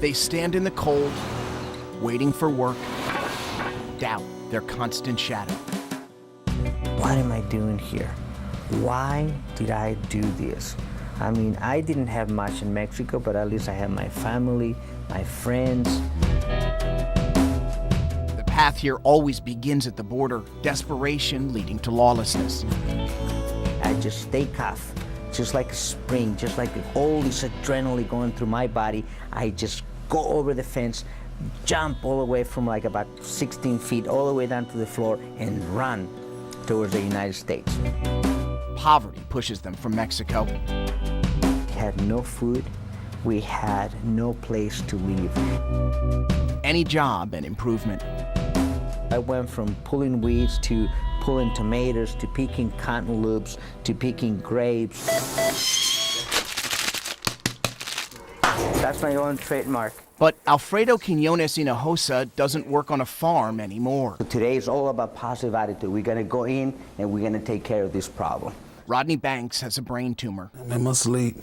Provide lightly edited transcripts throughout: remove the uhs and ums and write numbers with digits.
They stand in the cold, waiting for work, doubt their constant shadow. What am I doing here? Why did I do this? I mean, I didn't have much in Mexico, but at least I have my family, my friends. The path here always begins at the border, desperation leading to lawlessness. I just take off, just like a spring, just like all this adrenaline going through my body. I just go over the fence, jump all the way from like about 16 feet all the way down to the floor and run towards the United States. Poverty pushes them from Mexico. We had no food. We had no place to live. Any job and improvement. I went from pulling weeds to pulling tomatoes to picking cantaloupes to picking grapes. That's my own trademark. But Alfredo Quiñones Hinojosa doesn't work on a farm anymore. Today is all about positive attitude. We're gonna go in and we're gonna take care of this problem. Rodney Banks has a brain tumor. I'm in my sleep,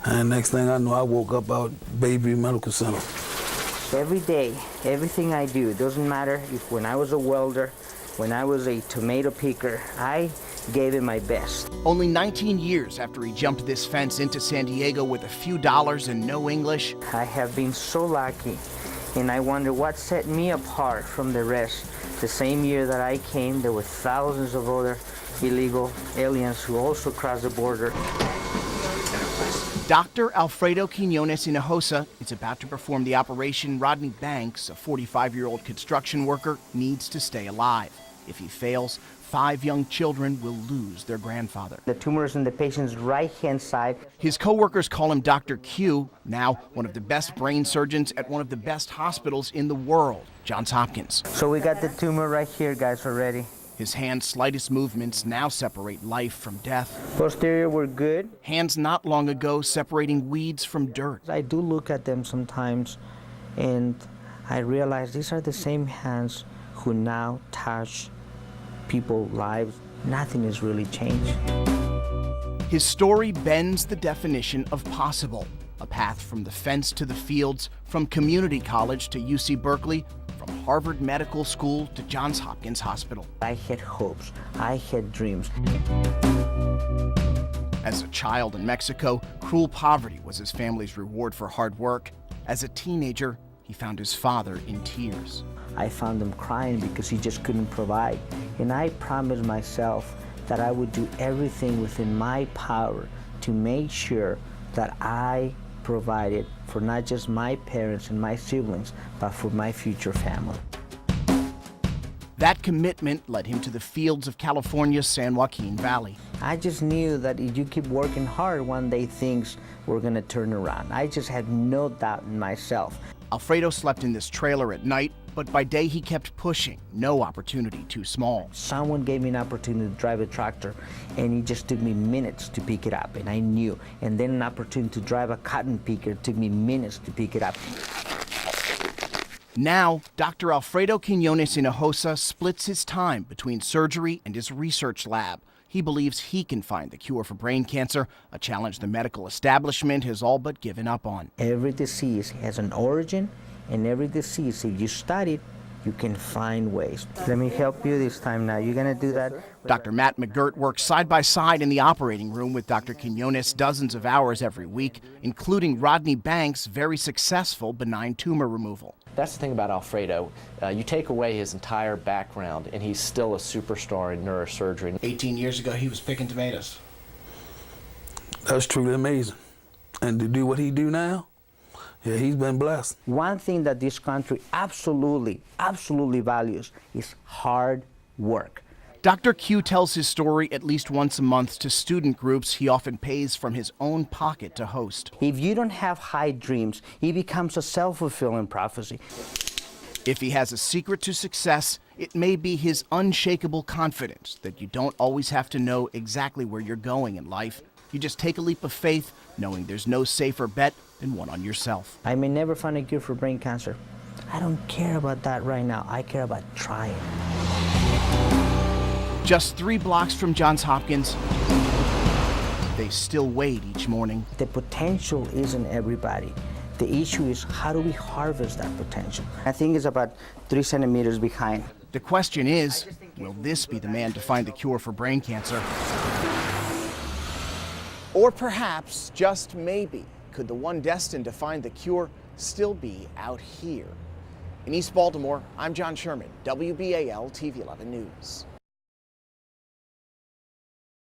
and next thing I know, I woke up out Bayview Medical Center. Every day, everything I do, it doesn't matter if when I was a welder, when I was a tomato picker, I gave it my best. Only 19 years after he jumped this fence into San Diego with a few dollars and no English. I have been so lucky, and I wonder what set me apart from the rest. The same year that I came, there were thousands of other illegal aliens who also crossed the border. Dr. Alfredo Quiñones Hinojosa is about to perform the operation Rodney Banks, a 45-year-old construction worker, needs to stay alive. If he fails, 5 young children will lose their grandfather. The tumor is in the patient's right-hand side. His co-workers call him Dr. Q, now one of the best brain surgeons at one of the best hospitals in the world, Johns Hopkins. So we got the tumor right here, guys, already. His hand's slightest movements now separate life from death. Posterior were good. Hands not long ago separating weeds from dirt. I do look at them sometimes, and I realize these are the same hands who now touch people's lives. Nothing has really changed. His story bends the definition of possible. A path from the fence to the fields, from community college to UC Berkeley, from Harvard Medical School to Johns Hopkins Hospital. I had hopes. I had dreams. As a child in Mexico, cruel poverty was his family's reward for hard work. As a teenager, he found his father in tears. I found him crying because he just couldn't provide. And I promised myself that I would do everything within my power to make sure that I provided for not just my parents and my siblings, but for my future family. That commitment led him to the fields of California's San Joaquin Valley. I just knew that if you keep working hard, one day things were gonna turn around. I just had no doubt in myself. Alfredo slept in this trailer at night, but by day he kept pushing, no opportunity too small. Someone gave me an opportunity to drive a tractor, and it just took me minutes to pick it up, and I knew. And then an opportunity to drive a cotton picker, it took me minutes to pick it up. Now, Dr. Alfredo Quiñones Hinojosa splits his time between surgery and his research lab. He believes he can find the cure for brain cancer, a challenge the medical establishment has all but given up on. Every disease has an origin, and every disease, if you study it, you can find ways. Let me help you this time now. You're gonna do that? Dr. Matt McGirt works side by side in the operating room with Dr. Quiñones dozens of hours every week, including Rodney Banks' very successful benign tumor removal. That's the thing about Alfredo. You take away his entire background, and he's still a superstar in neurosurgery. 18 years ago, he was picking tomatoes. That's truly amazing. And to do what he do now, yeah, he's been blessed. One thing that this country absolutely values is hard work. Dr. Q tells his story at least once a month to student groups he often pays from his own pocket to host. If you don't have high dreams, it becomes a self-fulfilling prophecy. If he has a secret to success, it may be his unshakable confidence that you don't always have to know exactly where you're going in life. You just take a leap of faith, knowing there's no safer bet than one on yourself. I may never find a cure for brain cancer. I don't care about that right now. I care about trying. Just 3 blocks from Johns Hopkins, they still wait each morning. The potential isn't everybody. The issue is, how do we harvest that potential? I think it's about 3 centimeters behind. The question is, will this be the man to find the cure for brain cancer? Or perhaps, just maybe, could the one destined to find the cure still be out here? In East Baltimore, I'm John Sherman, WBAL TV 11 News.